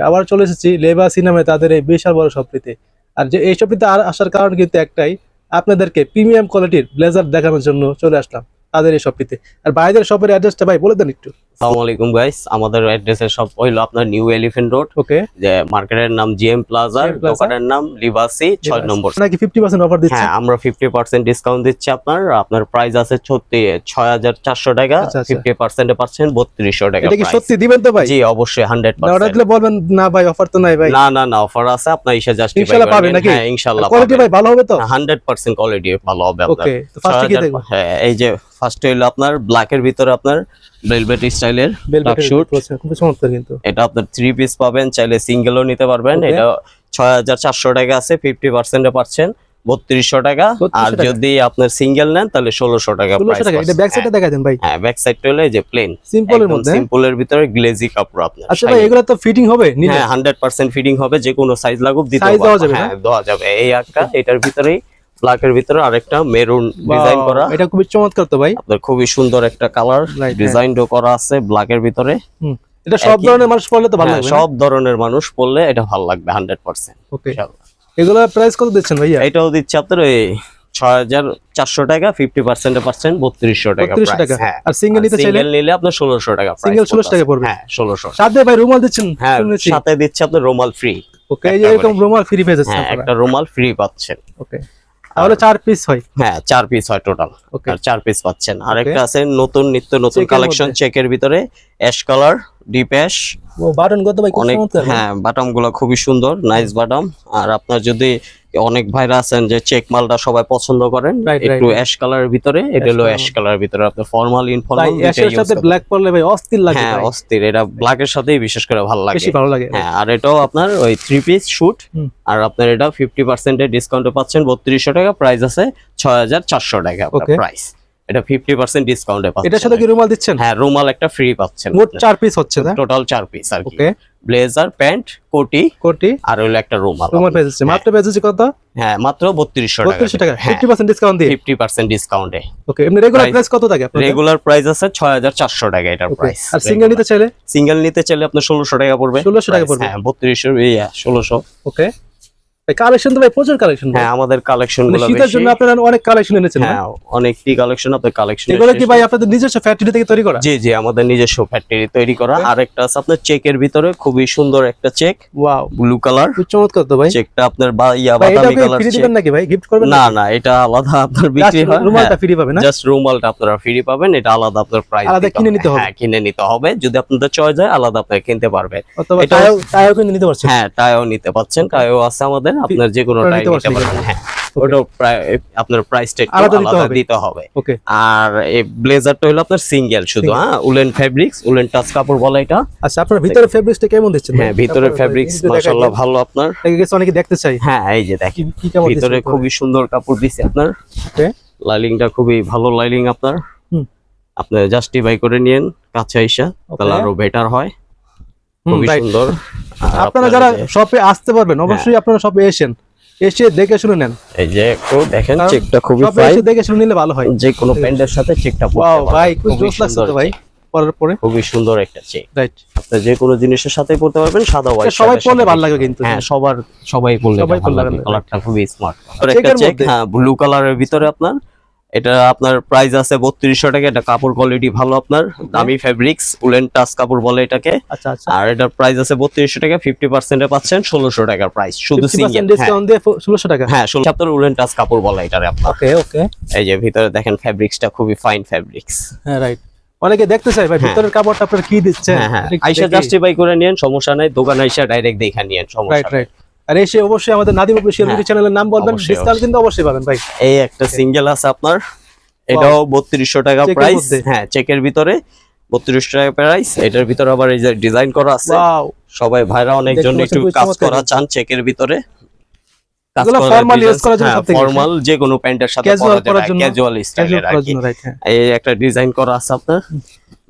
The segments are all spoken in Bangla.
আবার চলে এসেছি লেবাসি নামে তাদের এই বিশাল বড় শপটিতে। আর যে এই শপটিতে আসার কারণ কিন্তু একটাই, আপনাদেরকে প্রিমিয়াম কোয়ালিটির ব্লেজার দেখানোর জন্য চলে আসলাম তাদের এই শপটিতে। আর বাইরের শপের অ্যাড্রেসটা ভাই বলে দেন একটু। আসসালামু আলাইকুম গাইস, আমাদের অ্যাড্রেসের সব হইলো আপনার নিউ এলিফ্যান্ট রোড। ওকে, যে মার্কেটের নাম জিএম প্লাজা, দোকানের নাম লিবাসি 6 নম্বর। নাকি 50% অফার দিচ্ছেন? হ্যাঁ, আমরা 50% ডিসকাউন্ট দিচ্ছি। আপনার প্রাইস আছে 6400 টাকা, 50% এ পাচ্ছেন 3200 টাকা। এটা কি সত্যি দিবেন তো ভাই? জি অবশ্যই 100%। অর্ডার দিলে বলবেন না ভাই অফার তো নাই ভাই। না অফার আছে, আপনার ইসে জাস্টিফাই ইনশাআল্লাহ পাবেন নাকি? হ্যাঁ ইনশাআল্লাহ কোয়ালিটি ভাই ভালো হবে তো? 100% কোয়ালিটি ভালো হবে আপনার। ওকে, তো ফার্স্ট কি দেখব? হ্যাঁ, এই যে ফার্স্ট হইলো আপনার ব্ল্যাক এর ভিতরে আপনার ভেলভেট স্টাইলের ব্ল্যাক শুট। খুব চমৎকার কিন্তু। এটা আপনার 3 পিস পাবেন, চাইলে সিঙ্গেলও নিতে পারবেন। এটা 6400 টাকা আছে, 50% এ পাচ্ছেন 3200 টাকা। আর যদি আপনার সিঙ্গেল নেন তাহলে 1600 টাকা প্রাইস। 1600 টাকা। এটা ব্যাক সাইডটা দেখা দেন ভাই। হ্যাঁ, ব্যাক সাইডটা হলো এই যে প্লেন সিম্পলের মধ্যে, সিম্পলের ভিতরে গ্লেজি কাপড় আপনার। আচ্ছা ভাই, এগুলো তো ফিটিং হবে নিলে? হ্যাঁ 100% ফিটিং হবে, যে কোনো সাইজ লাগুক দিতে সাইজ দেওয়া যাবে। হ্যাঁ দেওয়া যাবে। এই একটা এটার ভিতরেই ব্ল্যাক এর ভিতরে আরেকটা মেরুন ডিজাইন করা। এটা খুবই চমৎকার তো ভাই। আপনার খুবই সুন্দর একটা কালার ডিজাইনও করা আছে ব্ল্যাক এর ভিতরে। এটা সব ধরনের মানুষ পড়লে তো ভালো লাগবে। সব ধরনের মানুষ পড়লে এটা ভালো লাগবে 100%। ওকে, এগুলা প্রাইস কত দিচ্ছেন ভাইয়া? এটাও দিচ্ছে আপনার ওই 6400 টাকা, 50% এ পাচ্ছেন 3200 টাকা প্রাইস। হ্যাঁ, আর সিঙ্গেল নিতে চাইলে? সিঙ্গেল নিলে আপনার 1600 টাকা প্রাইস। সিঙ্গেল 1600 টাকা পড়বে। হ্যাঁ 1600। সাথে ভাই রুমাল দিচ্ছেন? হ্যাঁ, সাথে দিচ্ছে আপনার রুমাল ফ্রি। ওকে, এই যে এরকম রুমাল ফ্রি পেয়ে যাচ্ছেন। হ্যাঁ, একটা রুমাল ফ্রি পাচ্ছেন। ওকে, তাহলে 4 পিস হয়? হ্যাঁ 4 পিস হয় টোটাল। ওকে, আর 4 পিস পাচ্ছেন। আরেকটা আছে নতুন নতুন কালেকশন চেকের ভিতরে, অ্যাশ কালার, ডিপ অ্যাশ। ও বাটন কত ভাই? অনেক, হ্যাঁ বাটন গুলো খুবই সুন্দর, নাইস বাটন। আর আপনার যদি অনেক ভাইরা আছেন যে চেক মালটা সবাই পছন্দ করেন, একটু অ্যাশ কালারের ভিতরে, এটা হলো অ্যাশ কালারের ভিতরে আপনার ফর্মাল ইনফর্মাল অ্যাশের সাথে ব্ল্যাক পরলে ভাই অস্থির লাগে। হ্যাঁ অস্থির, এটা ব্ল্যাক এর সাথেই বিশেষ করে ভালো লাগে, বেশি ভালো লাগে। হ্যাঁ। আর এটাও আপনার ওই 3 পিস শুট। আর আপনার এটা 50% এর ডিসকাউন্টে পাচ্ছেন 3200 টাকা, প্রাইস আছে 6400 টাকা আপনার প্রাইস। এটা 50% ডিসকাউন্টে পাচ্ছেন। এটার সাথে কি রুমাল দিচ্ছেন? হ্যাঁ, রুমাল একটা ফ্রি পাচ্ছেন। মোট 4 পিস হচ্ছে না? টোটাল 4 পিস আর কি। ওকে, ব্লেজার, প্যান্ট, কোটি আর হলো একটা রুমাল। রুমাল পেয়ে যাচ্ছে মাত্র। পেয়ে যাচ্ছে কত? হ্যাঁ মাত্র 3200 টাকা। 3200 টাকা 50% ডিসকাউন্ট দিয়ে? 50% ডিসকাউন্টে। ওকে, এমনি রেগুলার প্রাইস কত থাকে আপনাদের? রেগুলার প্রাইস আছে 6400 টাকা এটার প্রাইস। আর সিঙ্গেল নিতে চাইলে? সিঙ্গেল নিতে চাইলে আপনার 1600 টাকা পড়বে। 1600 টাকা পড়বে। হ্যাঁ 3200 1600। ওকে, কালেকশন তো ভাই প্রচুর কালেকশন। হ্যাঁ, আমাদের কালেকশন গুলো বেশি। শীতের জন্য আপনারা অনেক কালেকশন এনেছেন। হ্যাঁ, অনেকটি কালেকশন আপনাদের কালেকশন। এগুলো কি ভাই আপনাদের নিজস্ব ফ্যাক্টরি থেকে তৈরি করা? জি জি, আমাদের নিজস্ব ফ্যাক্টরি তৈরি করা। আরেকটা আছে আপনার চেকের ভিতরে, খুবই সুন্দর একটা চেক। ওয়াও, ব্লু কালার, খুব চমৎকার তো ভাই। চেকটা আপনার বাদামি কালার। ফ্রি দিবেন নাকি ভাই? গিফট করবেন? না এটা আলাদা আপনার বিক্রি হয়। রুমালটা ফ্রি পাবেন না? জাস্ট রুমালটা আপনারা ফ্রি পাবেন, এটা আলাদা আপনার প্রাইস আলাদা কিনে নিতে হবে। হ্যাঁ, কিনে নিতে হবে। যদি আপনাদের চয়েস হয় আলাদা আপনি কিনতে পারবেন। অথবা টাইও কিনে নিতে পারছেন। হ্যাঁ, টাইও নিতে পাচ্ছেন। টাইও আছে আমাদের, আপনার যে কোনো টাই নিতে পারবেন। হ্যাঁ, ওটা আপনার প্রাইসটা একটু আলাদা দিতে হবে। ওকে, আর এই ব্লেজারটা হলো আপনার সিঙ্গেল শুধু। হ্যাঁ, উলেন ফেব্রিক্স, উলেন টাচ কাপড় বলে এটা। আচ্ছা, আপনার ভিতরে ফেব্রিক্সটা কেমন দিচ্ছেন? হ্যাঁ, ভিতরে ফেব্রিক্স মাশাআল্লাহ ভালো আপনার। অনেকে দেখতে চাই। হ্যাঁ, এই যে দেখেন ভিতরে খুবই সুন্দর কাপড় দিছে আপনার। ওকে, লাইলিংটা খুবই ভালো লাইলিং আপনার। আপনি জাস্টিফাই করে নিয়েন কাছে আইসা, তাহলে আরো বেটার হয়। খুবই সুন্দর। আপনারা যারা শপে আসতে পারবেন অবশ্যই আপনারা শপে এসে দেখে শুনে নেন। এই যে একটু দেখেন, চেকটা খুবই ফাইন। এসে দেখে শুনে নিলে ভালো হয়। যে কোনো প্যান্টের সাথে চেকটা পরতে ওয়াও পারবেন। ভাই, খুব জোস লাগছে তো ভাই পরার পরে। খুবই সুন্দর একটা চেক। রাইট, আপনি যে কোনো জিনিসের সাথে পরতে পারবেন, সাদা হোয়াইট সবাই পরলে ভালো লাগে কিন্তু। হ্যাঁ, সবাই পরলে ভালো লাগে। কালারটা খুবই স্মার্ট একটা চেক। হ্যাঁ, ব্লু কালারের ভিতরে আপনার। এটা আপনার প্রাইস আছে 3200 টাকা। এটা কাপড় কোয়ালিটি ভালো আপনার, দামি ফেব্রিক্স, উলেন টাচ কাপড় বলে এটাকে। আচ্ছা আচ্ছা। আর এটার প্রাইস আছে 3200 টাকা, 50% এ পাচ্ছেন 1600 টাকার প্রাইস শুধু সিঙ্গেল ডিসকাউন্ট দিয়ে 1600 টাকা। হ্যাঁ, 16 উলেন টাচ কাপড় বলে এটারে আপনার। ওকে ওকে, এই যে ভিতরে দেখেন ফেব্রিক্সটা খুবই ফাইন ফেব্রিক্স। হ্যাঁ রাইট, অনেকে দেখতে চাই ভাই ভিতরের কাপড়টা আপনারা কি দিচ্ছেন। হ্যাঁ, আইসা জাস্টিফাই করে নিয়েন, সমস্যা নাই। দোকানে আইসা ডাইরেক্ট দেখা নিয়েন, সমস্যা নাই। আর এসে অবশ্যই আমাদের নাদিম অফিশিয়াল ইউটিউব চ্যানেলের নাম বলবেন, ডিসকাউন্ট কিন্তু অবশ্যই পাবেন ভাই। এই একটা সিঙ্গেল আছে আপনার, এটাও 3200 টাকা প্রাইস। হ্যাঁ, চেকের ভিতরে 3200 টাকা প্রাইস। এটার ভিতরে আবার এই যে ডিজাইন করা আছে। ওয়াও, সবাই ভাইরা অনেকজন একটু কাজ করা চান চেকের ভিতরে। ফর্মাল যে কোনো প্যান্টের সাথে পরা যায়, ক্যাজুয়াল স্টাইলের আর কি। এই একটা ডিজাইন করা আছে আপনার।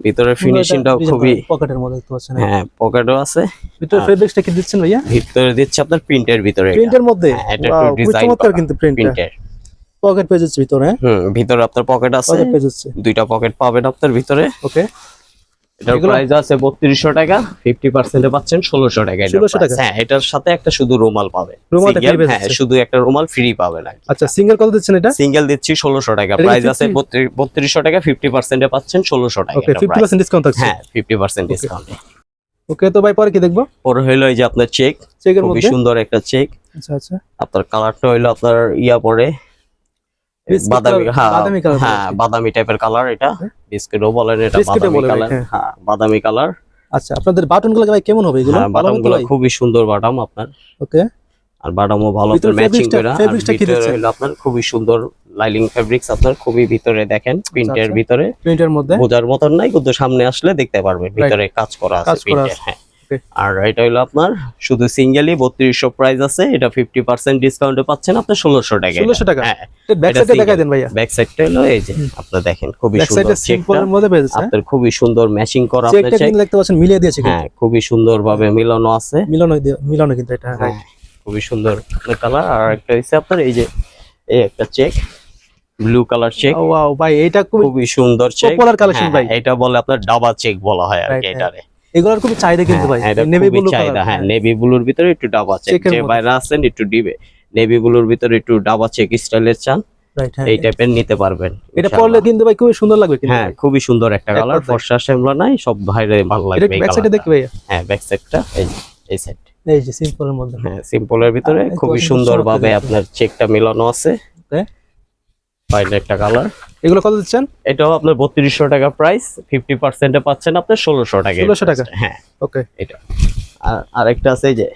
ভিতরে ফিনিশিংটাও খুবই পকেটের মধ্যে তো আছে। হ্যাঁ, পকেটও আছে। ভিতরে ফেব্রিক্সটা কি দিচ্ছেন ভাইয়া? ভিতরে দিচ্ছে আপনার প্রিন্টের ভিতরে। প্রিন্টের মধ্যে? এটা একটু ডিজাইন চমৎকার কিন্তু প্রিন্টের। পকেট পেয়ে যাচ্ছে ভিতরে। ভিতরে আপনার পকেট আছে, দুইটা পকেট পাবেন আপনার ভিতরে। ওকে, এটার এগুলো- প্রাইস আছে 3200 টাকা, 50% এ পাচ্ছেন 1600 টাকা। 1600 টাকা? হ্যাঁ, এটার সাথে একটা শুধু রুমাল পাবে, রুমালটা Single, free হ্যাঁ পাচ্ছে? শুধু একটা রুমাল ফ্রি পাবেন আর কি। আচ্ছা, সিঙ্গেল কত দিচ্ছেন এটা? সিঙ্গেল দিচ্ছি 1600 টাকা, এটা কি প্রাইস আছে 50? 3200 টাকা, 50% এ পাচ্ছেন 1600 টাকা। ওকে, এটা price। 50% ডিসকাউন্ট থাকছে। হ্যাঁ 50% ডিসকাউন্ট। ওকে, তো ভাই পরে কি দেখবো? পরে হইলো এই যে আপনার চেক, চেকের খুবই মধ্যে? সুন্দর একটা চেক। আচ্ছা আচ্ছা, আপনার কালারটা হইলো আপনার ইয়া পরে বিস্কিট বাদামি, কালার- হ্যাঁ বাদামি কালার হ্যাঁ বলে। বাদামি টাইপের কালার। এটা Okay. বিস্কিটও বলেন, এটা বিস্কিটও বাদামি বলে ভাই, কালার। হ্যাঁ। হ্যাঁ বাদামি কালার। আচ্ছা, আপনাদের বাটন গুলো ভাই কেমন হবে এগুলো? হ্যাঁ ভালো হবে তো বাদামগুলো ভাই? খুবই সুন্দর বাদাম আপনার, ওকে, আর বাদামও ভালো ভিতরে আপনার ম্যাচিং fabrics-টা- করা। আর fabrics-টা কি ভিতরে দিচ্ছেন? হলো আপনার খুবই সুন্দর লাইলিং ফেব্রিক্স, আপনার খুবই ভিতরে দেখেন প্রিন্টের আচ্ছা। ভিতরে প্রিন্টের মধ্যে বোঝার মতন নাই, কিন্তু সামনে আসলে দেখতে পারবেন ভিতরে কাজ করা আছে কাজ করা প্রিন্টের। আছে। হ্যাঁ Okay. আর এটা হলো আপনার শুধু সিঙ্গেলই 3200 প্রাইস আছে, এটা 50% ডিসকাউন্টে পাচ্ছেন আপনি 1600 টাকা। 1600 টাকা? হ্যাঁ ব্যাক এটা সাইডে single। দেখাই দেন ভাইয়া। ব্যাক সাইডটা হলো এই যে আপনি দেখেন খুবই ব্যাক সুন্দর সাইডে চেকটা, সিম্পলের মধ্যে পেয়েছে। আপনার খুবই সুন্দর ম্যাচিং করা আপনার চেকটা চেক। কিন্তু দেখতে পাচ্ছেন মিলিয়ে দিয়েছে কিন্তু। হ্যাঁ খুবই সুন্দর ভাবে মিলানো আছে। মিলানো কিন্তু এটা, হ্যাঁ খুবই সুন্দর কালার। আর একটা হইছে আপনার এই যে এই একটা check, blue colour check, wow ভাই, এটা খুবই সুন্দর চেক। Popular collection ভাই। এটা বলে আপনার ডাবা চেক বলা হয় আর কি Right, এটারে। এগুলোর খুব চাহিদা কিন্তু ভাই, এটা নেভি খুবই ব্লু চাহিদা। কালার। হ্যাঁ নেভি ব্লুর ভিতরে একটু ডাবা চেক, চেকের যে মধ্যে। বাইরে আছেন একটু দিবে নেভি ব্লুর ভিতরে একটু ডাবা চেক স্টাইলের চান, রাইট, হ্যাঁ। এই টাইপের নিতে পারবেন এটা ইনশাআল্লাহ। পরলে কিন্তু ভাই খুবই সুন্দর লাগবে কিন্তু। হ্যাঁ খুবই সুন্দর একটা এক কালার, কথায়। ফর্সা শ্যামলা নাই, সব ভাইরে ভালো এটা লাগবে এই ব্যাক সাইডে কালারটা। দেখি ভাইয়া। হ্যাঁ ব্যাক সাইডটা এই সাইড। এই যে সিম্পলের মধ্যে। হ্যাঁ সিম্পলের ভিতরে দেখতে খুবই পাচ্ছেন সুন্দর চমৎকার ভাবে দেখতে। আপনার চেকটা মিলানো আছে। ওকে, ফাইন একটা কালার। এগুলো কত দিচ্ছেন? এটাও আপনার 3200 টাকা প্রাইস, 50% এ পাচ্ছেন আপনার 1600 টাকা। 1600 টাকা? হ্যাঁ ওকে, এটা। আর আরেকটা আছে এই যে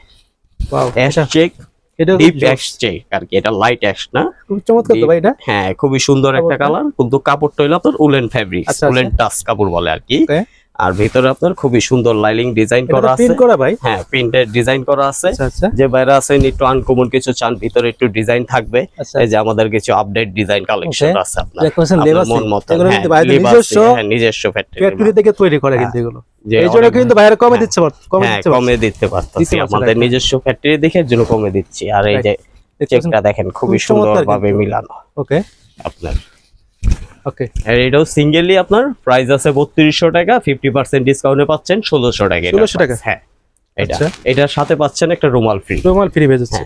ওয়াও, অ্যাশ চেক, এটা ডিপ অ্যাশ চেক আর কি, এটা লাইট অ্যাশ না। খুব চমৎকার তো ভাই এটা। হ্যাঁ খুবই সুন্দর একটা কাপড়টা? কালার, কিন্তু কাপড়টা হলো আপনার উলেন ফেব্রিক্স, আচ্ছা, উলেন টাচ কাপড় বলে আর কি। ওকে, আর ভিতরে আপনার খুবই সুন্দর লাইলিং ডিজাইন এটা করা আছে। প্রিন্ট করা ভাই। হ্যাঁ প্রিন্টের ডিজাইন করা আছে। আচ্ছা আচ্ছা যে বাইরে আছেন একটু আনকমন কিছু চান, ভিতরে একু ডিজাইন থাকবে। আচ্ছা, এই যে আমাদের কিছু আপডেট ডিজাইন কালেকশন Okay. আছে আপনার, দেখতে পাচ্ছেন আপনার লেবাস মন মতো। এগুলো হ্যাঁ, কিন্তু বাইরের লেবাসি, নিজস্ব হ্যাঁ, নিজস্ব ফ্যাক্টরি ফ্যাক্টরি থেকে তৈরি করে কিন্তু এগুলো। যে এই জন্য অনেক- কিন্তু বাইরে কমে হ্যাঁ, দিচ্ছে, কমে হ্যাঁ দিচ্ছে কমে দিতে পারতাছি, দিতে পারছে, আমাদের right, নিজস্ব ফ্যাক্টরি দেখে এর জন্য কমে দিচ্ছি। আর এই Right. যে দেখতে চেকটা দেখেন খুবই খুব চমৎকার সুন্দর ভাবে কিন্তু। মিলানো ওকে আপনার। ওকে, আর এটাও সিঙ্গেলি আপনার প্রাইস আছে 3200 টাকা, 50% ডিসকাউন্টে পাচ্ছেন 1600 টাকা। 1600 টাকা? হ্যাঁ এটা, আচ্ছা। এটার সাথে পাচ্ছেন একটা রুমাল ফ্রি। রুমাল ফ্রি পেয়ে যাচ্ছে।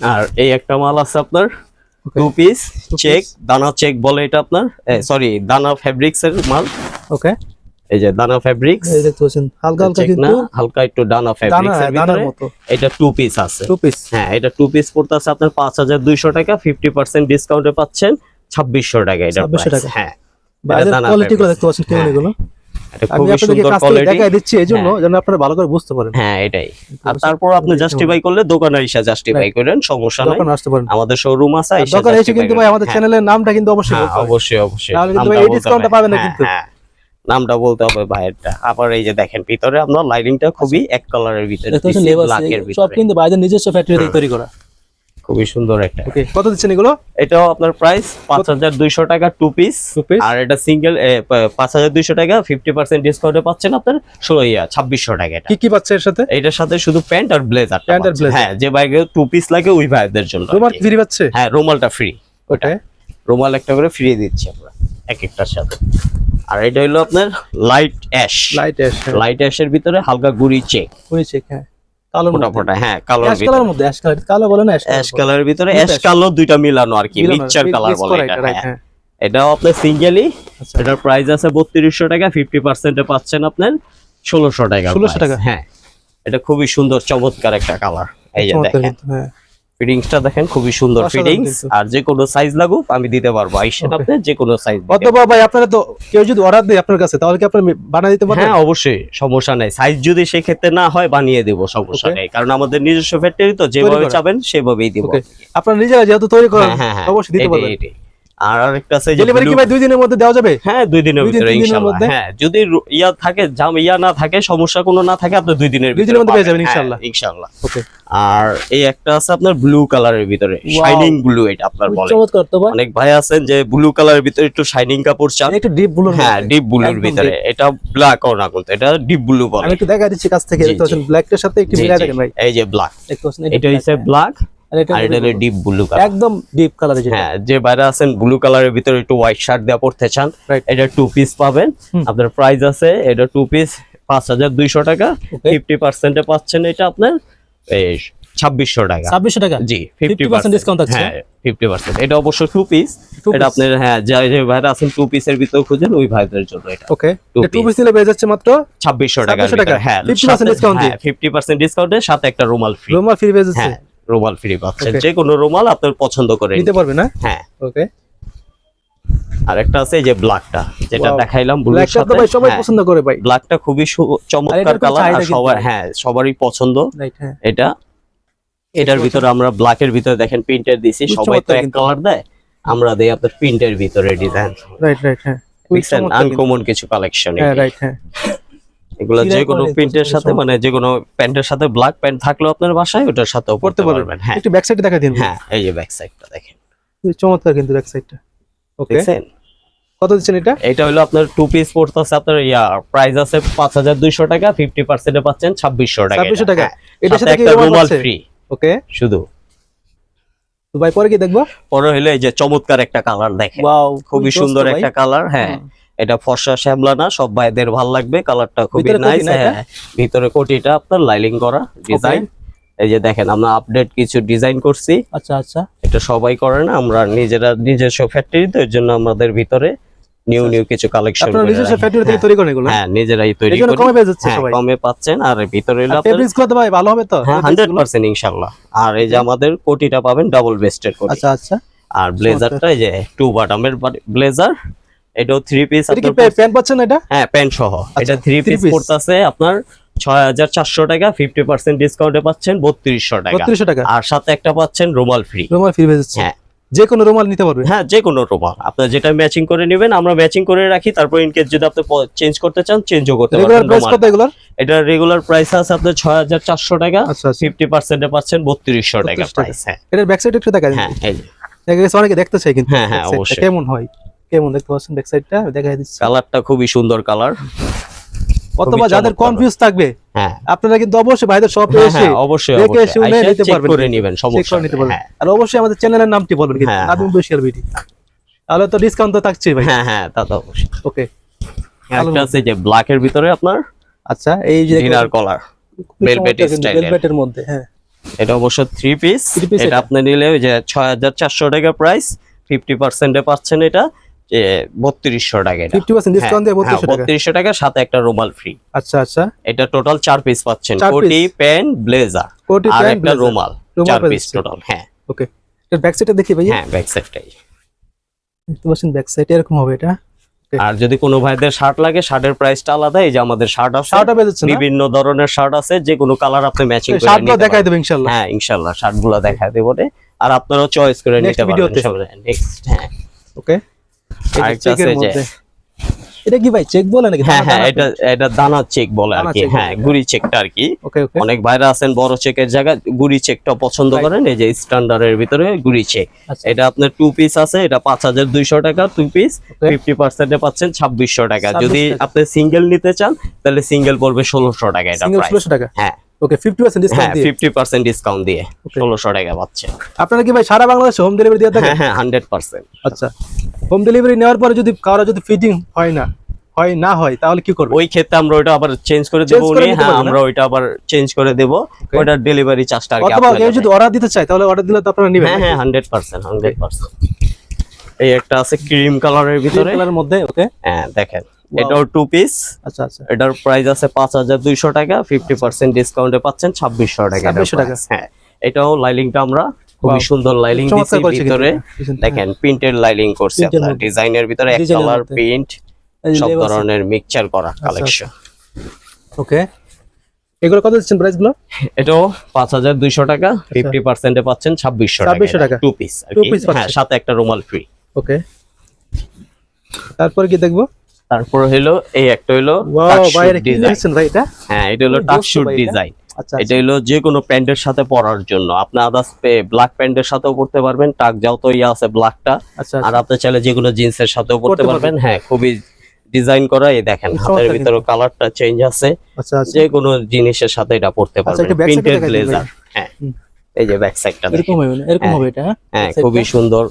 আর এই একটা মাল আছে আপনার Okay. 2 piece Two check, piece। দানা চেক বলে এটা আপনার, সরি দানা ফেব্রিক্স এর মাল। ওকে, এই যে দানা ফেব্রিক্স, এই দেখতে পাচ্ছেন হালকা হালকা চেক না, কিন্তু হালকা একটু দানা দানা, ফেব্রিক্স এর দানার ভিতরে। মতো। এটা 2 পিস আছে। 2 পিস। হ্যাঁ এটা 2 পিস পড়তেছে আপনার 5200 টাকা, 50% ডিসকাউন্টে পাচ্ছেন 2600 টাকা। এটা 2600 টাকা। হ্যাঁ বাইরের দানা কোয়ালিটি গুলো fabrics। দেখতে পাচ্ছেন কেমন হ্যাঁ, এগুলো। এটা আমি খুবই আপনাদেরকে সুন্দর কাছ থেকে কোয়ালিটি। দেখাই দিচ্ছি এই জন্য যেন আপনারা ভালো করে বুঝতে পারেন। হ্যাঁ এটাই। আর তারপর আপনি জাস্টিফাই করলে দোকানে এসে জাস্টিফাই করেন, সমস্যা নাই। দোকানে আসতে পারেন। আমাদের শোরুম আছে, আর এসে দোকানে এসে justify কিন্তু ভাই করেন। আমাদের হ্যাঁ, চ্যানেলের নামটা কিন্তু অবশ্যই হ্যাঁ, বলতে হবে। অবশ্যই অবশ্যই তাহলে কিন্তু নামটা ভাই এই বলতে ডিসকাউন্টটা হবে। পাবেন না হ্যাঁ, কিন্তু। হ্যাঁ, নামটা বলতে হবে ভাইয়েরটা। আবার এই যে দেখেন ভিতরে আমরা লাইনিংটা খুবই এক কালারের ভিতরে দেখতে পাচ্ছেন দিছি, লেবাস ব্ল্যাকের সব ভিতরে। কিন্তু বাইরের নিজস্ব ফ্যাক্টরি থেকে তৈরি করা। খুবই সুন্দর একটা। ওকে, কত দিচ্ছেন এগুলো? এটাও আপনার প্রাইস 5200 টাকা 2 পিস। Two piece? আর এটা সিঙ্গেল 5200 টাকা, 50% ডিসকাউন্টে পাচ্ছেন আপনার 2600 টাকা। এটা কি কি পাচ্ছে এর সাথে? এটার সাথে শুধু প্যান্ট আর ব্লেজার। Pant আর blazer। হ্যাঁ যে বাইরে 2 পিস লাগে ওই ভাইদের জন্য। রুমাল আর কি। ফ্রি পাচ্ছে? হ্যাঁ রুমালটা ফ্রি, ওকে, রুমাল একটা করে ফ্রি দিচ্ছি আমরা এক একটার সাথে। আর এটা হলো আপনার light ash, light ash. Light অ্যাশের ভিতরে হালকা গুড়ি চেক, হয়েছে, হ্যাঁ কালো ফোটা ফোটা। হ্যাঁ কালোর অ্যাশ কালার মধ্যে, অ্যাশ কালার কালো বলে না, অ্যাশ কালারের ভিতরে Deep অ্যাশ ash। কালো দুইটা মিলানো আর কি, মিলানো, মিক্সচার কালার mix বলে করা এটা। right, হ্যাঁ এটাও আপনার সিঙ্গেলি, আচ্ছা। এটার প্রাইস আছে 3200 টাকা, 50% এ পাচ্ছেন আপনার 1600 টাকা। 1600 টাকা? হ্যাঁ এটা খুবই সুন্দর চমৎকার একটা কালার। এই যে চমৎকার দেখেন কিন্তু, হ্যাঁ ফিটিংসটা দেখেন খুবই সুন্দর অসাধারণ ফিটিংস। কিন্তু। আর যে কোনো সাইজ লাগুক আমি দিতে পারবো, আইসেন Okay. আপনি যে কোনো সাইজ। অথবা ভাই আপনারা তো কেউ যদি অর্ডার দেয় আপনার কাছে তাহলে কি আপনি বানিয়ে দিতে পারবেন? হ্যাঁ অবশ্যই সমস্যা নাই, সাইজ যদি সেক্ষেত্রে না হয় বানিয়ে দেবো, সমস্যা Okay. নেই। কারণ আমাদের নিজস্ব ফ্যাক্টরি তো, যেভাবে করা। চাবেন সেভাবেই দিব। ওকে, আপনারা নিজেরা যেহেতু তৈরি করেন হ্যাঁ, হ্যাঁ, হ্যাঁ, অবশ্যই দিতে এটাই, পারবেন। এটাই। আর আরেকটা আছে যে ডেলিভারি কি blue- ভাই 2 দিনের মধ্যে দেওয়া যাবে? হ্যাঁ 2 দিনের 2 দিন, ভিতরে 3 দিনের ইনশাআল্লাহ। মধ্যে? হ্যাঁ যদি ইয়া থাকে, ইয়া না থাকে, সমস্যা কোনো না থাকে, আপনি 2 দিনের 2 দিনের মধ্যে পেয়ে যাবেন পাবেন। ইনশাআল্লাহ। হ্যাঁ, ইনশাআল্লাহ। ওকে, আর এই একটা আছে আপনার ব্লু কালারের ভিতরে, Wow. শাইনিং ব্লু, এটা আপনার বলে। চমৎকার তো ভাই, অনেক ভাই আছেন যে ব্লু কালারের ভিতরে একটু শাইনিং কাপড় চান। একটু ডিপ ব্লু। হ্যাঁ ডিপ ব্লুর একদম ভিতরে, deep। এটা ব্ল্যাক ও না, কিন্তু এটা ডিপ ব্লু বলে। আমি একটু দেখা দিচ্ছি কাছ থেকে, জি, দেখতে পাচ্ছেন জি। ব্ল্যাকটার সাথে একটু জি, মিলাই জি, দেখেন ভাই, এই যে ব্ল্যাক, দেখতে পাচ্ছেন এটা হচ্ছে ব্ল্যাক। আর এটা আর এটা হলো ডিপ ব্লু কালার, একদম ডিপ কালার যেটা। হ্যাঁ যে বাইরে আছেন ব্লু কালারের ভিতরে একটু হোয়াইট শার্ট দিয়ে পড়তে চান, Right. এটা 2 পিস পাবেন। আপনার প্রাইস আছে এটা 2 পিস 5200 টাকা, Okay. 50% এ পাচ্ছেন এটা আপনার এই 2600 টাকা। 2600 টাকা জি 50% ডিসকাউন্ট আছে। হ্যাঁ 50%। এটা অবশ্য 2 পিস, Two এটা piece। আপনার হ্যাঁ যে ভাইরা আছেন 2 পিসের ভিতর খুঁজেন ওই ভাইদের জন্য এটা ওকে, Two এটা 2 piece। পিস নিলে পেয়ে যাচ্ছে মাত্র 2600 টাকার 2600 টাকা। ভিতরে, হ্যাঁ 50% ডিসকাউন্ট দিয়ে। 50% ডিসকাউন্টের সাথে একটা রুমাল ফ্রি। রুমাল ফ্রি পেয়ে যাচ্ছে, হ্যাঁ রুমাল ফ্রি পাচ্ছেন, Okay. যে কোনো রুমাল আপনার পছন্দ করে নিতে পারবে না। হ্যাঁ। ওকে, আর একটা আছে এই যে ব্ল্যাকটা, যেটা Wow. দেখাইলাম ব্লুর ব্ল্যাকটা তো সাথে, ভাই সবাই হ্যাঁ, পছন্দ করে ভাই। ব্ল্যাকটা খুবই আর চমৎকার এটার খুব কালার, আর চাহিদা কিন্তু সবার ভাই। হ্যাঁ সবারই পছন্দ রাইট, হ্যাঁ এটা। এটার ভিতরে আমরা ব্ল্যাকের ভিতরে দেখেন প্রিন্টের দিছি, খুব সবাই তো চমৎকার এক কিন্তু। কালার দেয়, আমরা দেই আপনার প্রিন্টের ভিতরে ডিজাইন, রাইট রাইট, হ্যাঁ খুব দেখছেন চমৎকার কিন্তু। আনকমন কিছু কালেকশন। হ্যাঁ রাইট, হ্যাঁ এগুলো যে সিলাই কোনো করে প্রিন্টের খুব সাথে চমৎকার। মানে যে কোনো প্যান্টের সাথে ব্ল্যাক প্যান্ট থাকলেও আপনার বাসায় ওটার সাথেও করতে পড়তে পারবেন। পারবেন। হ্যাঁ একটু ব্যাক সাইডে দেখা দিন। হ্যাঁ এই যে ব্যাক সাইডটা দেখেন, খুব চমৎকার কিন্তু ব্যাক সাইডটা। ওকে, দেখছেন কত দিচ্ছেন এটা? এটা হলো আপনার 2 পিস পড়তেছে আপনার প্রাইস আছে 5200 টাকা, 50% এ পাচ্ছেন 2600 টাকা। 2600 টাকা। হ্যাঁ, এটার সাথে সাথে কি একটা রুমাল রুমাল আছে? ফ্রি ওকে, শুধু। তো ভাই পরে কি দেখবো? পরে হলো এই যে চমৎকার একটা কালার দেখেন, ওয়াও, খুবই সুন্দর একটা কালার। হ্যাঁ এটা ফর্সা শ্যামলা না, সব ভাইদের ভালো লাগবে, কালারটা খুবই ভিতরে কোটি নাইস। না এটা? হ্যাঁ ভিতরে কোটিটা আপনার লাইলিং করা ডিজাইন, এই যে দেখেন আমরা আপডেট কিছু ডিজাইন করছি, আচ্ছা আচ্ছা, এটা সবাই করে না, আমরা নিজস্ব ফ্যাক্টরিতে, এর জন্য আমাদের ভিতরে নিউ কিছু কালেকশন আপনারা নিজস্ব ফ্যাক্টরি থেকে তৈরি করেন এগুলো? হ্যাঁ নিজেরাই তৈরি এজন্য করি। কমে পেয়ে যাচ্ছে হ্যাঁ সবাই। কমে পাচ্ছেন, আর ভিতরে হলো আপনার ফেব্রিক্স গুলো তো ভাই ভালো হবে তো? হ্যাঁ fabrics গুলো? 100% ইনশাআল্লাহ। আর এই যে আমাদের কোটিটা পাবেন ডাবল বেস্টের কোটি। আচ্ছা আচ্ছা, আর ব্লেজারটা এই যে 2 বাটামের ব্লেজার, এটাও 3 পিস এটা কি আপনার প্যান্ট পাচ্ছেন এটা? হ্যাঁ প্যান্ট সহ, এটা 3 three পিস piece। পড়তাছে আপনার 6400 টাকা, 50% ডিসকাউন্টে পাচ্ছেন 3200 টাকা। 3200 টাকা। আর সাথে একটা পাচ্ছেন রুমাল ফ্রি। রুমাল ফ্রি পেয়ে যাচ্ছে। হ্যাঁ যে কোনো রুমাল নিতে পারবে? হ্যাঁ যে কোনো রুমাল আপনার যেটা ম্যাচিং করে নেবেন, আমরা ম্যাচিং করে রাখি, তারপর ইন কেস যদি আপনি চেঞ্জ করতে চান চেঞ্জও করতে রেগুলার পারবেন। প্রাইস কত এগুলোর? এটা রেগুলার প্রাইস আছে আপনার 6400 টাকা, আচ্ছা আচ্ছা, 50% এ পাচ্ছেন 3200 টাকা 3200 টাকা। প্রাইস। হ্যাঁ এটার ব্যাক সাইড একটু দেখা দিন। হ্যাঁ এই যে দেখা গেছে অনেকে দেখতে চাই কিন্তু হ্যাঁ, হ্যাঁ, back side টা অবশ্যই। কেমন হয়, কেমন দেখতে পাচ্ছেন ব্যাক সাইডটা দেখাই দিচ্ছি। কালারটা খুবই সুন্দর কালার। অথবা যাদের চমৎকার। কনফিউজ থাকবে হ্যাঁ আপনারা কিন্তু অবশ্যই ভাইদের শপে হ্যাঁ, এসে হ্যাঁ, অবশ্যই দেখে অবশ্যই শুনে আইসা নিতে check পারবেন, করে নেবেন, চেক সমস্যা করে নিতে নেই। পারবেন। হ্যাঁ আর অবশ্যই আমাদের চ্যানেলের নামটি বলবেন কিন্তু হ্যাঁ, নাদিম বশির বিডি, তাহলে তো ডিসকাউন্ট তো থাকছেই ভাই। হ্যাঁ হ্যাঁ তা তো অবশ্যই। ওকে, একটা আছে যে ব্ল্যাক এর ভিতরে আপনার আচ্ছা এই যে ডিনার কলার, velvet style এর। ভেলভেটের মধ্যে, হ্যাঁ এটা অবশ্য 3 পিস। Three piece এটা এটা? আপনি নিলে ওই যে 6400 টাকা প্রাইস, 50% এ পাচ্ছেন এটা যে 3200 টাকা। এটা 50% ডিসকাউন্ট দিয়ে 3200 টাকা। 3200 টাকা সাথে একটা রুমাল ফ্রি। আচ্ছা আচ্ছা, এটা টোটাল 4 পিস পাচ্ছেন, চার কোটি piece। প্যান্ট ব্লেজার কোটি আর প্যান্ট একটা রুমাল, 4 পেয়ে পিস যাচ্ছে। টোটাল। হ্যাঁ ওকে, এর ব্যাক সাইডটা দেখি ভাই, হ্যাঁ ব্যাক সাইডটাই। দেখতে পাচ্ছেন ব্যাক সাইড এরকম হবে এটা। আর যদি কোনো ভাইদের শার্ট লাগে, শার্টের প্রাইসটা আলাদা। এই যে আমাদের শার্ট আছে, শার্টটা পেয়ে যাচ্ছে না? বিভিন্ন ধরনের শার্ট আছে, যে কোনো কালার আপনি ম্যাচিং করে শার্টগুলো নিতে দেখাই পারবেন। দেব ইনশাআল্লাহ। হ্যাঁ ইনশাআল্লাহ শার্টগুলো দেখায় দেব রে, আর আপনারাও চয়েস করে Next নিতে পারবেন ভিডিওতে। নেক্সট। হ্যাঁ ওকে, আরেকটা আছে যে এটা কি ভাই চেক বলে নাকি? হ্যাঁ হ্যাঁ এটা দানা চেক বলে আর দানা কি। check হ্যাঁ বলে। গুড়ি চেকটা আর কি। ওকে ওকে, অনেক ভাইরা আছেন বড় চেকের জায়গায় গুড়ি চেকটা পছন্দ Right. করেন, এই যে স্ট্যান্ডার্ডের ভিতরে গুড়ি চেক। আচ্ছা এটা আপনার 2 পিস আছে, এটা 5200 টাকা 2 পিস, Okay. 50% এ পাচ্ছেন 2600 টাকা। 2600 যদি টাকা। আপনি সিঙ্গেল নিতে চান তাহলে সিঙ্গেল পড়বে 1600 টাকা এটা সিঙ্গেল প্রাইস। 1600 টাকা। হ্যাঁ ওকে, 50% ডিসকাউন্ট হ্যাঁ দিয়ে। 50% ডিসকাউন্ট দিয়ে Okay. 1600 টাকা পাচ্ছেন। আপনারা কি ভাই সারা বাংলাদেশে হোম ডেলিভারি দিয়ে থাকেন? হ্যাঁ হ্যাঁ 100%। আচ্ছা, হোম ডেলিভারি নেওয়ার পরে যদি কারো যদি ফিটিং না হয় তাহলে কি করবে? ওই ক্ষেত্রে আমরা ওইটা আবার চেঞ্জ করে দেব। Change করে নিতে হ্যাঁ পারবেন, আমরা ওইটা আবার চেঞ্জ করে দেব, ওইটা ডেলিভারি চার্জটা আর কি অথবা আপনাদের। কেউ যদি অর্ডার দিতে চায় তাহলে অর্ডার দিলে তো আপনারা নেবেন? হ্যাঁ হ্যাঁ 100%। এই একটা আছে ক্রিম কালারের ভিতরে। কালারের মধ্যে। ওকে, হ্যাঁ দেখেন এটাও 2 পিস। আচ্ছা আচ্ছা, এটার প্রাইস আছে 5200 টাকা, 50% ডিসকাউন্টে পাচ্ছেন 2600 টাকা। 2600 টাকা। হ্যাঁ এটাও লাইলিংটা আমরা খুবই Wow. সুন্দর লাইলিং দিছি চমৎকার করেছে ভিতরে। কিন্তু। দেখেন প্রিন্টেড লাইলিং করছে Print এর আপনার, মধ্যে। ডিজাইনের ভিতরে এক Design এর কালার মধ্যে। প্রিন্ট এই যে সব label আছে। ধরনের মিক্সচার করা কালেকশন। ওকে, এগুলো কত দিচ্ছেন প্রাইস গুলো? এটাও 5200 টাকা, 50% এ পাচ্ছেন 2600 2600 টাকা। 2 পিস আর Two কি। piece হ্যাঁ পাচ্ছেন। সাথে একটা রুমাল ফ্রি। ওকে, তারপরে কি দেখবো? তারপর হলো এই একটা হলো ওয়াও ভাই, এটা কি ডিজাইন। দিচ্ছেন ভাই এটা? হ্যাঁ এটা হলো খুবই টাকশুট ভাই এটা। ডিজাইন। আচ্ছা এটা হলো যে কোনো প্যান্টের সাথে পরার জন্য। আপনি আদার্স ব্ল্যাক প্যান্টের সাথেও পরতে পারবেন, টাক যাও তো ইয়া আছে ব্ল্যাকটা। আচ্ছা, আর আপনি চাইলে যে কোনো জিন্সের সাথেও পরতে পরতে পারবেন। হ্যাঁ খুবই ডিজাইন করা। এই দেখেন খুব হাতের চমৎকার ভিতরে কালারটা চেঞ্জ আছে, আচ্ছা আচ্ছা, যে কোনো জিনিসের সাথে এটা পরতে পারবেন। একটু back side এ প্রিন্টেড দেখাই দিন ভাই। ব্লেজার। হ্যাঁ এই যে ব্যাক সাইডটা এরকম হবে না, এরকম হবে এটা। হ্যাঁ খুবই সুন্দর,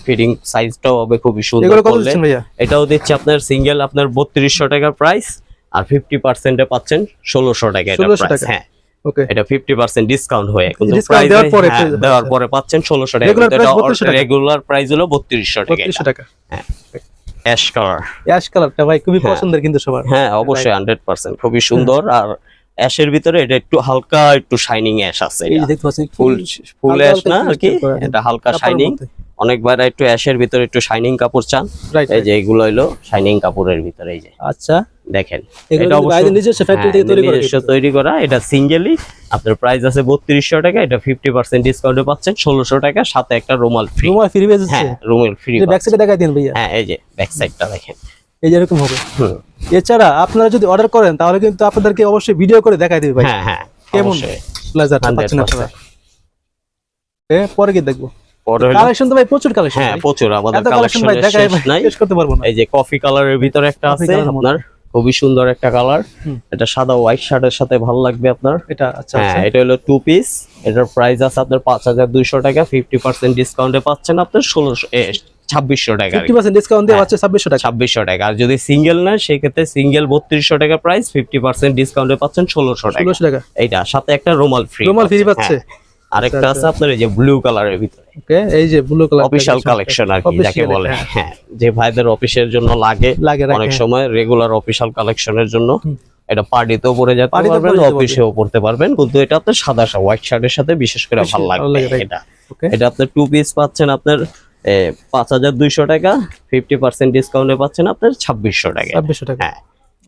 ফিটিং সাইজটাও হবে খুবই সুন্দর। এগুলো কত করলে দিচ্ছেন ভাইয়া? এটাও দিচ্ছে আপনার সিঙ্গেল আপনার 3200 টাকার প্রাইস, আর 50% এ পাচ্ছেন 1600 টাকা এটা 1600 প্রাইস। টাকা। হ্যাঁ ওকে, এটা 50% ডিসকাউন্ট হয়ে, কিন্তু Discount প্রাইস দেওয়ার পরে দেওয়ার পরে পাচ্ছেন 1600 টাকা। Regular price এটা 3200 টাকা। রেগুলার প্রাইস হলো 3200 টাকা। 3200 টাকা। হ্যাঁ অ্যাশ কালার। অ্যাশ কালারটা ভাই খুবই পছন্দের কিন্তু সবার। হ্যাঁ অবশ্যই 100% খুবই সুন্দর। আর অ্যাশের ভিতরে এটা একটু হালকা একটু শাইনিং অ্যাশ আছে, এই যে দেখতে পাচ্ছেন ফুল ফুল হালকা অ্যাশ হালকা না একটু আর কি, step করা। এটা হালকা কাপড়ের শাইনিং। মধ্যে। অনেকবার একটু অ্যাশের ভিতরে একটু শাইনিং কাপড় চান, Right, এই right. যে এগুলো হলো শাইনিং কাপড়ের ভিতরে। এই যে আচ্ছা, দেখেন এগুলো এটা কিন্তু অবশ্য বাইরে নিজস্ব ফ্যাক্টরি থেকে তৈরি করা নিজস্ব কিন্তু। তৈরি করা। এটা সিঙ্গেলি আপনার প্রাইস আছে 3200 টাকা, এটা 50% ডিসকাউন্টে পাচ্ছেন 1600 টাকা, সাথে একটা রুমাল ফ্রি। রুমাল ফ্রি পেয়েছে। হ্যাঁ রুমাল ফ্রি। যে ব্যাক সাইডে দেখাই দিন ভাইয়া। হ্যাঁ এই যে ব্যাক সাইডটা দেখেন, এই যে এরকম হবে। হুম, এছাড়া আপনারা যদি অর্ডার করেন তাহলে কিন্তু আপনাদেরকে অবশ্যই ভিডিও করে দেখাই দিবে ভাই হ্যাঁ হ্যাঁ কেমন অবশ্যই ব্লেজারটা পাচ্ছেন 100%। আপনারা। পরে কি দেখবো? পরে হলো কালেকশন তো ভাই প্রচুর কালেকশন। হ্যাঁ প্রচুর আমাদের এত কালেকশন ভাই কালেকশনের দেখাই শেষ নাই। শেষ করতে পারবো না। এই যে কফি কালারের ভিতরে একটা Coffee আছে colour এর মধ্যে। আপনার, খুবই সুন্দর একটা কালার। হুম। এটা সাদা হোয়াইট শার্টের সাথে ভালো লাগবে আপনার। এটা আচ্ছা হ্যাঁ আচ্ছা। এটা হলো 2 পিস, এটার প্রাইস আছে আপনার 5200 টাকা, 50% ডিসকাউন্টে পাচ্ছেন আপনার 2600 টাকা। 50% ডিসকাউন্ট দিয়ে হ্যাঁ। পাচ্ছে 2600 টাকা। 2600 টাকা। আর যদি সিঙ্গেল নেন সেই ক্ষেত্রে সিঙ্গেল 3200 টাকা প্রাইস, 50% ডিসকাউন্টে পাচ্ছেন 1600 টাকা। 1600 টাকা। এইটা সাথে একটা রুমাল ফ্রি। রুমাল free পাচ্ছে? আরেকটা আচ্ছা, আছে আপনার এই যে ব্লু কালারের ভিতরে, ওকে, এই যে ব্লু কালার অফিশিয়াল কালেকশন আর কি যাকে বলে। হ্যাঁ যে ভাইদের অফিসের জন্য লাগে লাগে অনেক হ্যাঁ। সময় রেগুলার অফিশিয়াল কালেকশনের জন্য। হুম। এটা পার্টিতেও পরে যেতে পার্টিতেও পারবেন, পরে যেতে অফিসেও পড়তে পারবেন, কিন্তু এটা আপনার সাদা হোয়াইট শার্টের সাথে বিশেষ করে বেশি ভালো ভালো লাগবে। লাগে, right. এটা ওকে, এটা আপনার 2 পিস পাচ্ছেন আপনার 5200 টাকা, 50% ডিসকাউন্টে পাচ্ছেন আপনার 2600 টাকা। 2600 টাকা। হ্যাঁ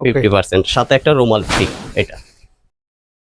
50% সাথে একটা রুমাল ফ্রি। এটা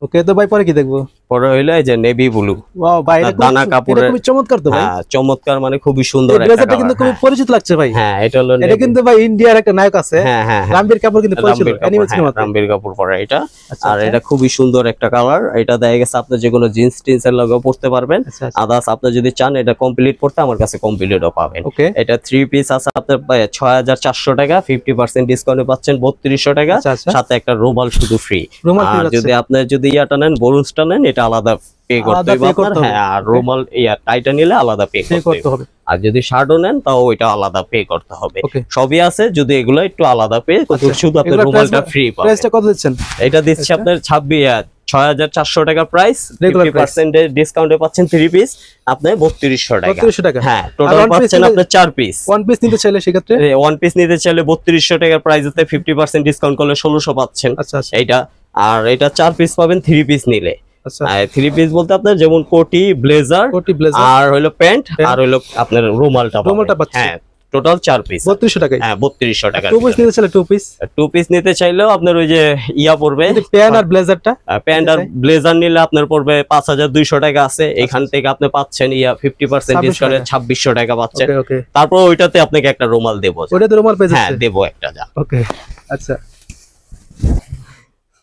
ওকে, তো ভাই পরে কি দেখবো? পরে হইলো এই যে নেভি ব্লু। ওয়াও ভাই, এটা দানা কাপড়ের, খুবই চমৎকার তো ভাই। হ্যাঁ চমৎকার, মানে খুবই সুন্দর এই একটা ব্লেজারটা কিন্তু কালার। খুবই পরিচিত লাগছে ভাই। হ্যাঁ এটা হলো এটা navy। কিন্তু ভাই ইন্ডিয়ার একটা নায়ক আছে, হ্যাঁ হ্যাঁ হ্যাঁ রামবীর কাপুর কিন্তু পরিচিত রামবীর কাপুর, অ্যানিমে হ্যাঁ, সিনেমাতে। রামবীর কাপুর পরা এটা। আচ্ছা, আর আচ্ছা। এটা খুবই সুন্দর একটা কালার। এটা দেখা গেছে আপনি যে কোনো জিন্স টিন্সের লগে পড়তে পারবেন। আচ্ছা, আচ্ছা। আদার্স আপনি যদি চান এটা কমপ্লিট করতে, আমার কাছে কমপ্লিটও পাবেন। ওকে, এটা 3 পিস আছে আপনার 6400 টাকা, 50% ডিসকাউন্টে পাচ্ছেন 3200 টাকা, আচ্ছা, আচ্ছা। সাথে একটা রুমাল শুধু ফ্রি। রুমাল free আর পাচ্ছে। যদি আপনি যদি ইয়াটা নেন, বরুন্সটা নেন, এটা আলাদা পে করতে আলাদা হবে pay আপনার। করতে হবে। হ্যাঁ আর Okay. রুমাল টাইটা নিলে আলাদা পে পে করতে করতে হবে। হবে। আর যদি শার্টও নেন তাও ওইটা আলাদা পে করতে হবে। Okay. সবই আছে, যদি এগুলো একটু আলাদা পে, আচ্ছা। শুধু আপনি এগুলোর রুমালটা price- ফ্রি পাবেন। প্রাইসটা কত দিচ্ছেন? এটা দিচ্ছে আপনার 6400 টাকা প্রাইস, Regular 50% ডিসকাউন্টে পাচ্ছেন 3 পিস আপনি 3200 টাকা। 3200 টাকা। হ্যাঁ আর টোটাল one piece পাচ্ছেন নিলে- আপনি 4 পিস। ওয়ান পিস নিতে চাইলে সেক্ষেত্রে? ওয়ান পিস নিতে চাইলে 3200 টাকার প্রাইসেতে 50% ডিসকাউন্ট করলে 1600 পাচ্ছেন। আচ্ছা, আচ্ছা, এইটা। আর এটা 4 পিস পাবেন 3 পিস নিলে। আচ্ছা। আর 3 পিস বলতে আপনার যেমন কোটি, ব্লেজার, কোটি, ব্লেজার, আর হলো প্যান্ট, Pant, আর হলো আপনার রুমালটা পাবেন। রুমালটা পাচ্ছেন। হ্যাঁ টোটাল 4 পিস। 3200 টাকায়। হ্যাঁ 3200 টাকা। টু পিস নিতে চাইলে টু পিস। 2 পিস নিতে চাইলেও আপনার ওই যে ইয়া পড়বে, প্যান্ট আর ব্লেজারটা প্যান্ট আর ব্লেজার নিলে আপনার পড়বে 5200 টাকা আছে। এখান থেকে আপনি পাচ্ছেন 50% ডিসকাউন্টে 2600 টাকা পাচ্ছেন। ওকে, ওকে। তারপর ওইটাতে আপনাকে একটা রুমাল দেবো। ওটা তো রুমাল পেয়ে হ্যাঁ যাচ্ছে। দেবো একটা যা। ওকে, আচ্ছা।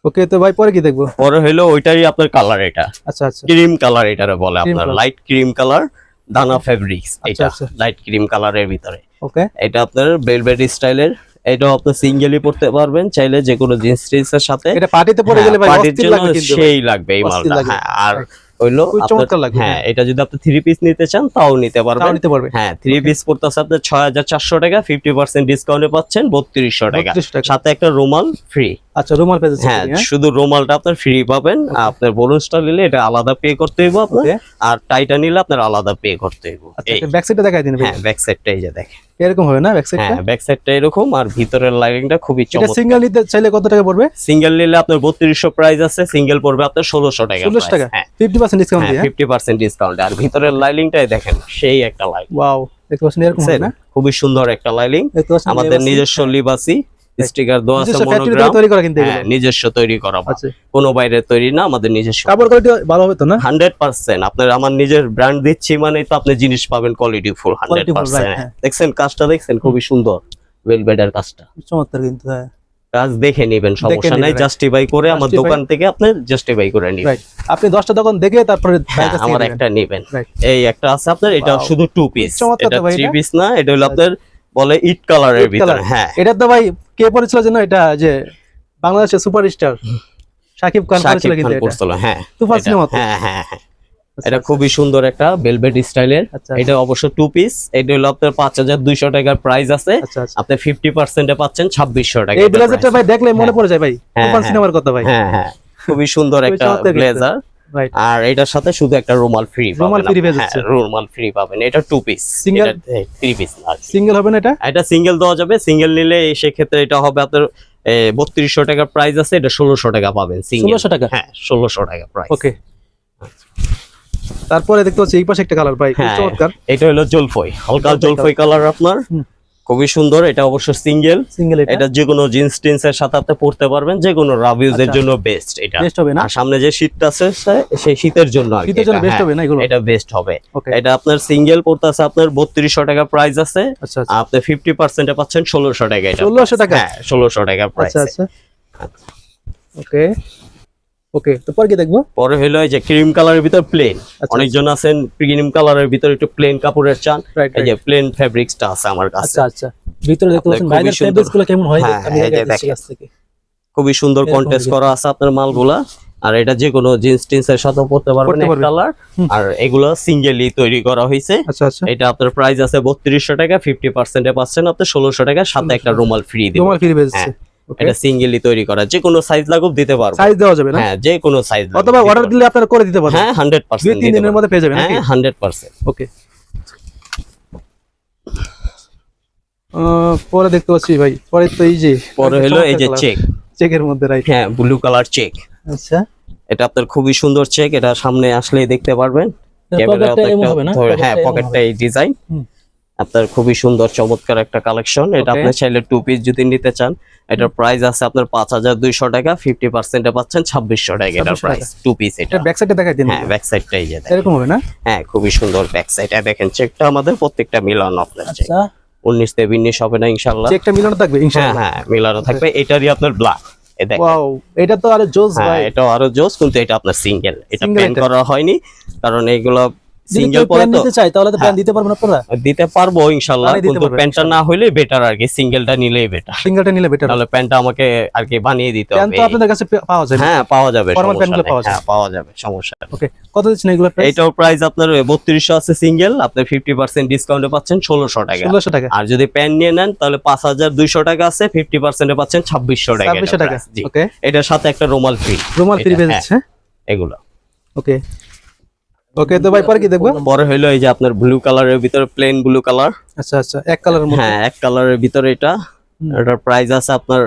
ওকে, তো ভাই পরে কি দেখবো? পরে হইলো ওইটারই আপনার কালার, এটা আচ্ছা, আচ্ছা। ক্রিম কালার এটারে বলে Cream আপনার, color। লাইট ক্রিম কালার, দানা ফেব্রিক্স। আচ্ছা, এটা আচ্ছা। লাইট ক্রিম কালারের ভিতরে। ওকে, এটা আপনার ভেলভেট স্টাইলের। এটাও আপনি সিঙ্গেলি পড়তে পারবেন, চাইলে যে কোনো জিন্স টিন্সের সাথে। এটা পার্টিতে পরে গেলে ভাই পার্টির অস্থির জন্য লাগবে কিন্তু। সেই লাগবে এই অস্থির মালটা। লাগবে। হ্যাঁ আর হইলো খুবই আপনার- চমৎকার লাগবে, হ্যাঁ হ্যাঁ। এটা যদি আপনি 3 পিস নিতে চান তাও নিতে তাও পারবেন। নিতে পারবে। হ্যাঁ 3 পিস পড়তেছে আপনার 6400 টাকা, 50% ডিসকাউন্টে পাচ্ছেন 3200 টাকা, 3200 টাকা। সাথে একটা রুমাল ফ্রি। আচ্ছা, রুমাল পেয়ে যাচ্ছে। হ্যাঁ শুধু রুমালটা আপনার ফ্রি পাবেন। আপনার বোনাসটা নিলে এটা আলাদা পে করতে হইব আপনার, Okay. আর টাইটা নিলে আপনার আলাদা পে করতে হইব। আচ্ছা, এই ব্যাক সাইডটা দেখাই দিন ভাই। হ্যাঁ ব্যাক সাইডটা এই যে দেখেন, এরকম হবে না ব্যাক সাইডটা? হ্যাঁ ব্যাক সাইডটা এরকম, আর ভিতরের লাইনিংটা খুবই এটা চমৎকার। সিঙ্গেল নিতে চাইলে কত টাকা পড়বে? সিঙ্গেল নিলে আপনার 3200 প্রাইস আছে, সিঙ্গেল পড়বে আপনার 1600 টাকা। 1600 টাকা। হ্যাঁ 50% ডিসকাউন্ট দিয়ে। 50% ডিসকাউন্ট। আর ভিতরের লাইনিংটাই দেখেন, সেই একটা লাইন। ওয়াও, দেখতে পাচ্ছেন এরকম হবে না? খুবই সুন্দর একটা লাইনিং। দেখতে পাচ্ছেন আমাদের নিজস্ব লিবাসি স্টিকার দেওয়া আছে, নিজস্ব ফ্যাক্টরি মনোগ্রাম। তৈরি করা কিন্তু হ্যাঁ এগুলো। নিজস্ব তৈরি করা, আচ্ছা, কোনো বাইরে তৈরি না, আমাদের নিজস্ব। কাপড় কোয়ালিটি ভালো হবে তো না? 100% আপনার, আমার নিজের ব্র্যান্ড দিচ্ছি মানে তো আপনি জিনিস পাবেন কোয়ালিটি ফুল 100%। right, হ্যাঁ। দেখছেন কাজটা, দেখছেন খুবই সুন্দর ওয়েলবেডের কাজটা। চমৎকার কিন্তু, হ্যাঁ। কাজ দেখে নেবেন, সমস্যা নাই, নেবেন, জাস্টিফাই করে আমার Justify- দোকান থেকে আপনি জাস্টিফাই করে নিবেন। রাইট, আপনি 10টা দোকান দেখে তারপরে হ্যাঁ, বাইরের কাছ থেকে আমার নেবেন। একটা নেবেন। Right. এই একটা আছে আপনার, এটা Wow. শুধু 2 পিস, চমৎকার এটা তো ভাই 3 এটা। পিস না, এটা হলো আপনার বলে ইট কালারের Red ভিতরে। color। হ্যাঁ এটা তো ভাই কে পরিচালনা যেন, এটা যে বাংলাদেশের সুপারস্টার শাকিব খান শাকিব পরিচালনা খান কিন্তু এটা। পড়ছিল। হ্যাঁ তুফান এটা- সিনেমাতে। হ্যাঁ হ্যাঁ হ্যাঁ এটা খুবই সুন্দর একটা ভেলভেট স্টাইলের। আচ্ছা, এটা অবশ্য 2 পিস। এটা হলো আপনার 5200 টাকার প্রাইস আছে। আচ্ছা আচ্ছা। আপনি 50% এ পাচ্ছেন 2600 টাকা। এই ব্লেজারটা ভাই দেখলে মনে পড়ে যায় ভাই হ্যাঁ, তুফান হ্যাঁ। সিনেমার কথা ভাই। হ্যাঁ হ্যাঁ, খুবই সুন্দর খুবই একটা চমৎকার কিন্তু। ব্লেজার। রাইট। আর এটার সাথে শুধু একটা রুমাল ফ্রি পাবেন। রুমাল free পেয়ে হ্যাঁ, যাচ্ছে। রুমাল ফ্রি পাবেন। এটা 2 পিস। Single? এটা 3 পিস না। সিঙ্গেল হবে না এটা? এটা সিঙ্গেল দেওয়া যাবে। সিঙ্গেল নিলে সেক্ষেত্রে এটা হবে আপনার 3200 টাকা প্রাইস আছে, এটা 1600 টাকা পাবেন সিঙ্গেল। 1600 টাকা? হ্যাঁ, 1600 টাকা প্রাইস। ওকে। তারপরে দেখতে পাচ্ছি এই পাশে একটা কালার ভাই খুব হ্যাঁ, চমৎকার। এটা হলো জলফই, হালকা জলফই জলফই কালার আপনার। হুম। খুবই সুন্দর। এটা অবশ্য সিঙ্গেল। সিঙ্গেল এটা এটা যে কোনো জিন্স টিন্সের সাথে আপনি পরতে পারবেন, যে কোনো রাফ ইউজের আচ্ছা। জন্য বেস্ট এটা। বেস্ট হবে না? আর সামনে যে শীতটা আছে সেই শীতের জন্য আর কি শীতের জন্য এটা, বেস্ট হ্যাঁ, হবে না এগুলো? এটা বেস্ট হবে। ওকে। এটা আপনার সিঙ্গেল পড়তেছে আপনার 3200 টাকা প্রাইস আছে। আচ্ছা আচ্ছা। আপনি 50% এ পাচ্ছেন 1600 টাকা। এটা 1600 টাকা? হ্যাঁ, 1600 টাকা প্রাইস। আচ্ছা আচ্ছা। ওকে ওকে, তো পরে কি দেখবো? পরে হলো এই যে ক্রিম কালারের ভিতর প্লেন। আচ্ছা। অনেকজন আছেন ক্রিম কালারের ভিতর একটু প্লেন কাপড়ের চান, রাইট এই যে প্লেন ফেব্রিক্সটা আছে আমার কাছে। আচ্ছা আচ্ছা। ভিতরে দেখতে পাচ্ছেন খুবই ভাইদের সুন্দর। ফেব্রিক্স গুলো কেমন হয় হ্যাঁ, আমি হ্যাঁ, এই যে দেখাচ্ছি দেখেন। কাছ থেকে। খুবই সুন্দর এরকম কন্টেস্ট দেখি। করা আছে আপনার মালগুলা। আর এটা যে কোনো জিন্স টিন্সের সাথে পড়তে পারবেন পরতে এক পারবেন। কালার। হুম। আর এগুলো সিঙ্গেলি তৈরি করা হয়েছে। আচ্ছা আচ্ছা। এটা আপনার প্রাইস আছে 3200 টাকা, 50% এ পাচ্ছেন আপনি 1600 টাকা, সাথে একটা রুমাল ফ্রি দিবেন। রুমাল ফ্রি বেজছে। হ্যাঁ, ওকে। এটা সিঙ্গেলি তৈরি করা, যে কোনো সাইজ লাগুক দিতে পারবো। সাইজ দেওয়া যাবে না? হ্যাঁ, যে কোনো সাইজ অথবা অর্ডার দিলে আপনারা করে দিতে পারবেন? হ্যাঁ, 100% 2-3 দিনের মধ্যে পেয়ে যাবেন নাকি? হ্যাঁ, 100%। ওকে। পরে দেখতে পাচ্ছি ভাই, পরে তো এই যে পরে হলো এই যে চেক। চেকের মধ্যে রাইট। হ্যাঁ, ব্লু কালার চেক। আচ্ছা। এটা আপনার খুবই সুন্দর চেক। এটা সামনে আসলেই দেখতে পারবেন। পকেটটা এমন হবে না? হ্যাঁ, পকেটটা এই ডিজাইন। হুম। আপনার খুবই সুন্দর চমৎকার একটা কালেকশন। এটা Okay. আপনি চাইলে 2 পিস যদি নিতে চান, এটার প্রাইস আছে আপনার 5200 টাকা, 50% এ পাচ্ছেন 2600 টাকা। এটার 2600 প্রাইস 2 পিস এটা। এটা ব্যাক সাইডে দেখাই দিন। হ্যাঁ, ব্যাক সাইডটাই যে দেখেন। এরকম হবে না? হ্যাঁ, খুবই সুন্দর ব্যাক সাইড। দেখেন চেকটা আমাদের প্রত্যেকটা মিলানো আপনার চেক। আচ্ছা। 19 তে বিন্যাস হবে না ইনশাআল্লাহ। চেকটা মিলানো থাকবে হ্যাঁ ইনশাআল্লাহ। হ্যাঁ, মিলানো থাকবে। এটারই আপনার ব্ল্যাক। এই দেখেন। ওয়াও, এটা তো আরে জোস হ্যাঁ, ভাই। এটাও আরো জোস, কিন্তু এটা আপনার সিঙ্গেল। এটা Single প্যান এটা। করা হয়নি, কারণ এইগুলো যদি সিঙ্গেল কেউ পরে প্যান তো নিতে চায় তাহলে তো প্যান হ্যাঁ। দিতে পারবেন আপনারা? দিতে পারবো ইনশাআল্লাহ, বানিয়ে দিতে কিন্তু পারবেন প্যান্টটা না হইলে বেটার আর কি, সিঙ্গেলটা নিলেই বেটার। সিঙ্গেলটা নিলে বেটার। তাহলে প্যান্টটা আমাকে আর কি বানিয়ে দিতে প্যান হবে। তো আপনাদের কাছে পাওয়া যায়? হ্যাঁ, পাওয়া যাবে, Formal সমস্যা প্যান্টগুলো নেই। পাওয়া যায়? হ্যাঁ, পাওয়া যাবে, সমস্যা নেই। ওকে, কত দিচ্ছেন এগুলো প্রাইস? এইটার প্রাইস আপনার 3200 আছে সিঙ্গেল, আপনি 50% ডিসকাউন্টে পাচ্ছেন 1600 টাকা। 1600 টাকা। আর যদি প্যান্ট নিয়ে নেন তাহলে 5200 টাকা আছে, 50% এ পাচ্ছেন 2600 টাকা। 2600 টাকা। জি। ওকে। এটার সাথে একটা রুমাল ফ্রি। রুমাল ফ্রি এটা, পেয়ে হ্যাঁ, যাচ্ছে। এগুলো। ওকে ওকে, তো ভাই পরে কি দেখবো? বড় হইলো এই যে আপনার ব্লু কালারের ভিতরে, প্লেন ব্লু কালার। আচ্ছা আচ্ছা, এক কালারের মধ্যে। হ্যাঁ, এক কালারের ভিতরে এটা। এটার প্রাইস আছে আপনার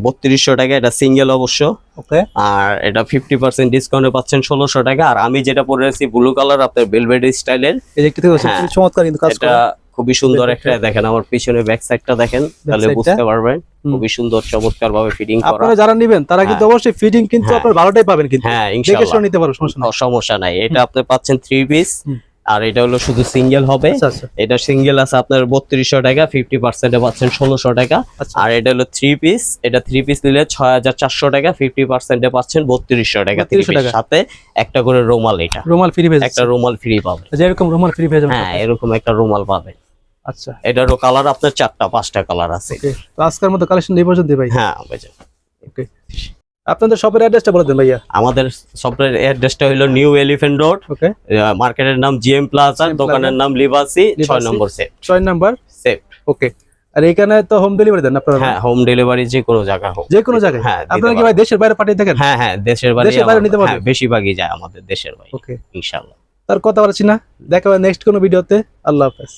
3200 টাকা। এটা সিঙ্গেল অবশ্য। ওকে। আর এটা 50% ডিসকাউন্টে পাচ্ছেন 1600 টাকা। আর আমি যেটা পরে আছি ব্লু কালার, আপনার ভেলভেট স্টাইলের। এই যে একটু দেখতে পাচ্ছি, হ্যাঁ। খুবই চমৎকার কিন্তু কাজ এটা করা। খুবই সুন্দর Velvet একটা, দেখেন আমার পিছনে ব্যাক সাইডটা দেখেন, তাহলে side টা? বুঝতে পারবেন। হুম। খুবই সুন্দর চমৎকার ভাবে ফিটিং করা। আপনারা যারা নেবেন তারা কিন্তু অবশ্যই ফিটিং কিন্তু হ্যাঁ। আপনারা ভালোটাই পাবেন কিন্তু। হ্যাঁ, দেখে ইনশাআল্লাহ শুনে নিতে পারো, সমস্যা নেই। সমস্যা নাই। এটা আপনি পাচ্ছেন 3 পিস। হুম। আর এটা হলো শুধু সিঙ্গেল হবে। আচ্ছা আচ্ছা এটা সিঙ্গেল আছে আপনার 3200 টাকা, 50% এ পাচ্ছেন 1600 টাকা। আচ্ছা। আর এটা হলো 3 পিস। এটা 3 পিস নিলে 6400 টাকা, 50% এ পাচ্ছেন 3200 টাকা। 3200 টাকা। সাথে একটা করে রুমাল, এটা রুমাল ফ্রি পেয়ে একটা যাচ্ছে। রুমাল ফ্রি পাবে। যেরকম রুমাল ফ্রি পেয়ে যাবেন। হ্যাঁ, এরকম একটা রুমাল পাবে। আচ্ছা। এটারও কালার আপনার 4টা-5টা কালার আছে। ওকে, তো আজকের মতো কালেকশন এই পর্যন্ত ভাই। হ্যাঁ, বুঝেন। ওকে, আপনাদের শপের অ্যাড্রেসটা বলে দেন ভাইয়া। আমাদের সফটওয়্যার অ্যাড্রেসটা হলো নিউ এলিফ্যান্ট রোড। ওকে। মার্কেটের নাম জিএম প্লাজা, GM দোকানের Plaza, নাম Libasi, 6 Libasi. Number set. 6 number set. Okay. আর এখানে তো হোম ডেলিভারি দেন আপনারা? হ্যাঁ, হোম ডেলিভারি যে কোনো জায়গায় হোক। যে কোনো জায়গায়? হ্যাঁ, দিতে আপনারা কি পারবো। ভাই দেশের বাইরে পাঠিয়ে থাকেন? হ্যাঁ হ্যাঁ, দেশের বাইরে দেশের বাইরে নিতে পারবে? হ্যাঁ, বেশিরভাগই যায় আমাদের দেশের বাইরে ওকে, ইনশাআল্লাহ। তার কথা বলছি না, দেখা হবে নেক্সট কোনো ভিডিওতে। আল্লাহ হাফেজ।